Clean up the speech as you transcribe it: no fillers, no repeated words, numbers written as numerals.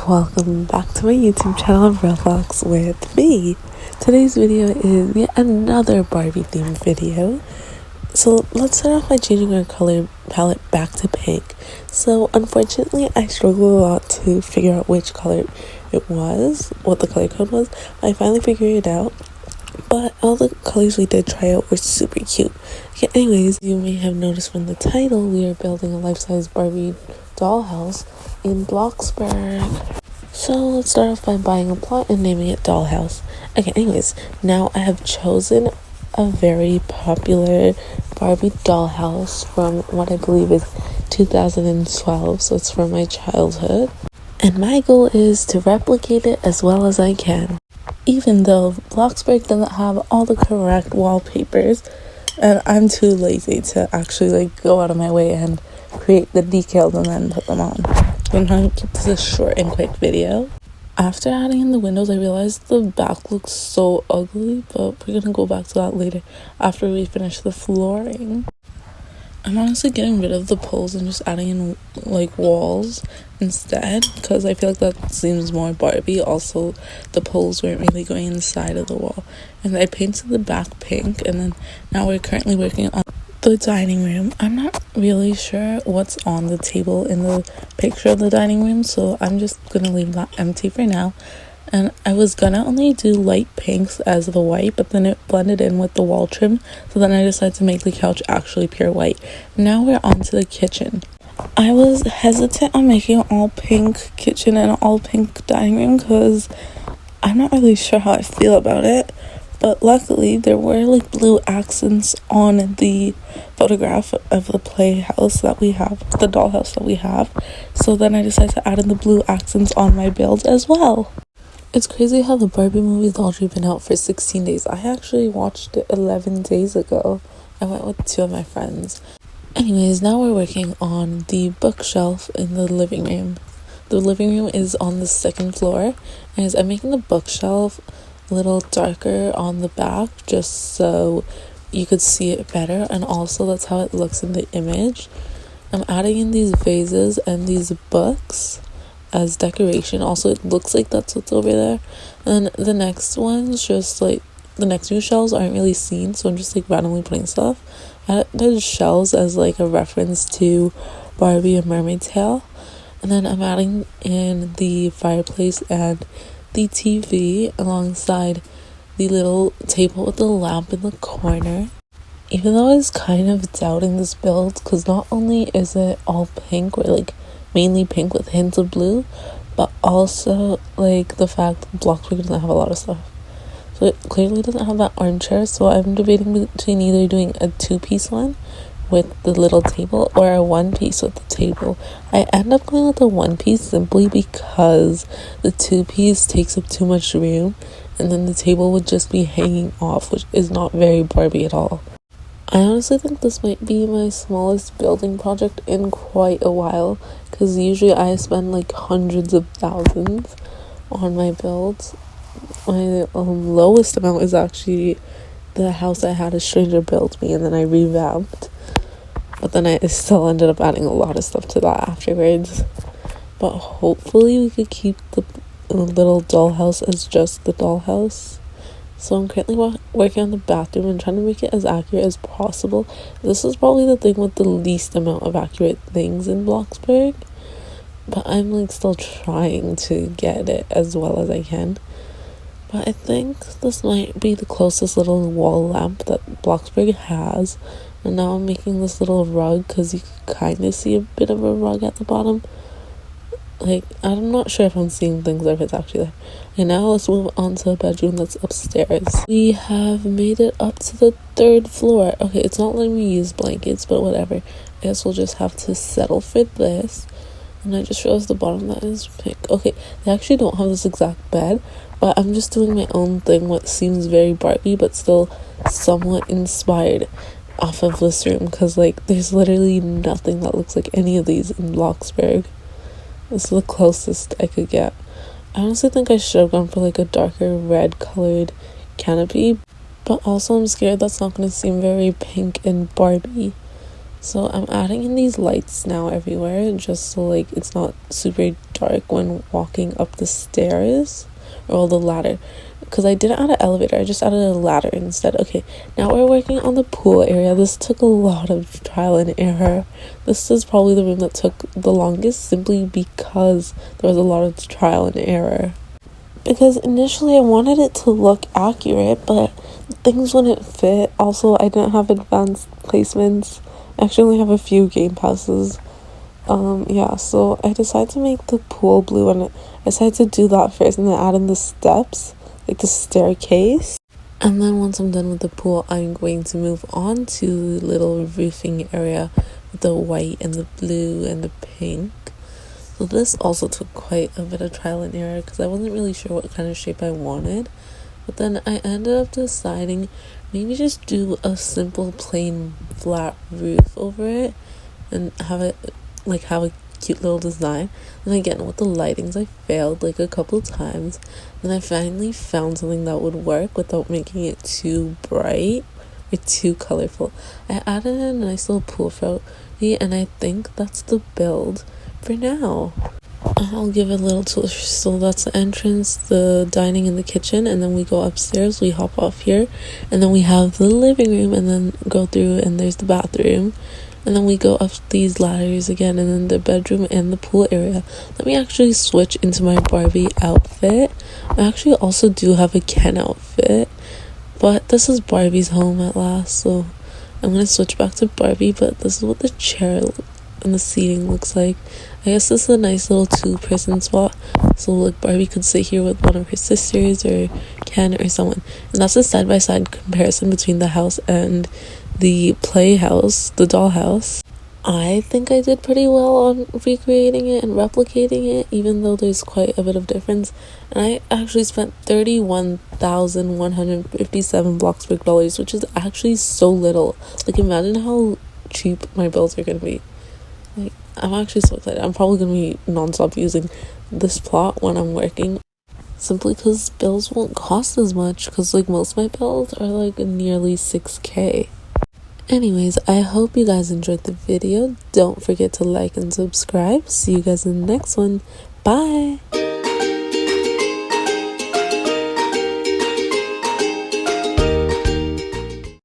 welcome back to my YouTube channel, Roblox with me. Today's video is yet another Barbie themed video. So let's start off by changing our color palette back to pink. So unfortunately I struggled a lot to figure out which color it was, what the color code was. I finally figured it out, but all the colors we did try out were super cute. Okay, anyways, you may have noticed from the title we are building a life-size Barbie dollhouse in Bloxburg. So let's start off by buying a plot and naming it Dollhouse. Okay, anyways, now I have chosen a very popular Barbie dollhouse from what I believe is 2012, so it's from my childhood. And my goal is to replicate it as well as I can. Even though Bloxburg doesn't have all the correct wallpapers, and I'm too lazy to actually go out of my way and create the decals and then put them on. So I'm trying to keep this a short and quick video. After adding in the windows, I realized the back looks so ugly, but we're gonna go back to that later after we finish the flooring. I'm honestly getting rid of the poles and just adding in walls instead, because I feel like that seems more Barbie. Also, the poles weren't really going inside of the wall. And I painted the back pink, and then now we're currently working on the dining room. I'm not really sure what's on the table in the picture of the dining room, so I'm just gonna leave that empty for now. And I was gonna only do light pinks as the white, but then it blended in with the wall trim, so then I decided to make the couch actually pure white. Now we're on to the kitchen. I was hesitant on making an all pink kitchen and an all pink dining room because I'm not really sure how I feel about it. But luckily, there were blue accents on the photograph of the playhouse that we have, the dollhouse that we have. So then I decided to add in the blue accents on my build as well. It's crazy how the Barbie movie's already been out for 16 days. I actually watched it 11 days ago. I went with 2 of my friends. Anyways, now we're working on the bookshelf in the living room. The living room is on the 2nd floor. And I'm making the bookshelf a little darker on the back just so you could see it better, and also that's how it looks in the image. I'm adding in these vases and these books as decoration. Also, it looks like that's what's over there. And the next one's just the next few shelves aren't really seen, so I'm just randomly putting stuff. I added shelves as a reference to Barbie and Mermaid's Tale. And then I'm adding in the fireplace and the TV alongside the little table with the lamp in the corner. Even though I was kind of doubting this build, because not only is it all pink, or mainly pink with hints of blue, but also the fact that Bloxburg doesn't have a lot of stuff. So it clearly doesn't have that armchair, so I'm debating between either doing a 2-piece one with the little table or a 1-piece with the table. I end up going with the 1-piece simply because the 2-piece takes up too much room, and then the table would just be hanging off, which is not very Barbie at all. I honestly think this might be my smallest building project in quite a while, because usually I spend hundreds of thousands on my builds. My lowest amount is actually the house I had a stranger build me, and then I revamped. But then I still ended up adding a lot of stuff to that afterwards. But hopefully we could keep the little dollhouse as just the dollhouse. So I'm currently working on the bathroom and trying to make it as accurate as possible. This is probably the thing with the least amount of accurate things in Bloxburg. But I'm still trying to get it as well as I can. But I think this might be the closest little wall lamp that Bloxburg has. And now I'm making this little rug because you can kind of see a bit of a rug at the bottom. I'm not sure if I'm seeing things or if it's actually there. And now let's move on to a bedroom that's upstairs. We have made it up to the 3rd floor. Okay, it's not letting me use blankets, but whatever. I guess we'll just have to settle for this. And I just realized the bottom that is pink. Okay, they actually don't have this exact bed, but I'm just doing my own thing, what seems very Barbie, but still somewhat inspired off of this room, because there's literally nothing that looks like any of these in Bloxburg. This is the closest I could get. I honestly think I should have gone for a darker red colored canopy, but also I'm scared that's not going to seem very pink and Barbie. So I'm adding in these lights now everywhere, just so like it's not super dark when walking up the stairs or the ladder, because I didn't add an elevator, I just added a ladder instead. Okay, now we're working on the pool area. This took a lot of trial and error. This is probably the room that took the longest, simply because there was a lot of trial and error. Because initially I wanted it to look accurate, but things wouldn't fit. Also, I didn't have advanced placements. I actually only have a few game passes. Yeah, so I decided to make the pool blue, and I decided to do that first and then add in the steps, like the staircase. And then once I'm done with the pool, I'm going to move on to the little roofing area with the white and the blue and the pink. So this also took quite a bit of trial and error because I wasn't really sure what kind of shape I wanted. But then I ended up deciding maybe just do a simple plain flat roof over it and have a cute little design. And again, with the lightings, I failed like a couple times. Then I finally found something that would work without making it too bright or too colorful. I added in a nice little pool float, and I think that's the build for now. I'll give a little tour. So that's the entrance, the dining, and the kitchen, and then we go upstairs, we hop off here, and then we have the living room, and then go through and there's the bathroom, and then we go up these ladders again, and then the bedroom and the pool area. Let me actually switch into my Barbie outfit. I actually also do have a Ken outfit, but this is Barbie's home at last, so I'm gonna switch back to Barbie. But this is what the chair and the seating looks like. I guess this is a nice little 2-person spot, so like Barbie could sit here with one of her sisters or Ken or someone. And that's a side-by-side comparison between the house and the playhouse, the dollhouse. I think I did pretty well on recreating it and replicating it, even though there's quite a bit of difference. And I actually spent $31,157 Bloxburg dollars, which is actually so little. Like, imagine how cheap my bills are gonna be. Like, I'm actually so excited. I'm probably gonna be non-stop using this plot when I'm working, simply because bills won't cost as much, because like most of my bills are like nearly 6K. Anyways, I hope you guys enjoyed the video. Don't forget to like and subscribe. See you guys in the next one. Bye.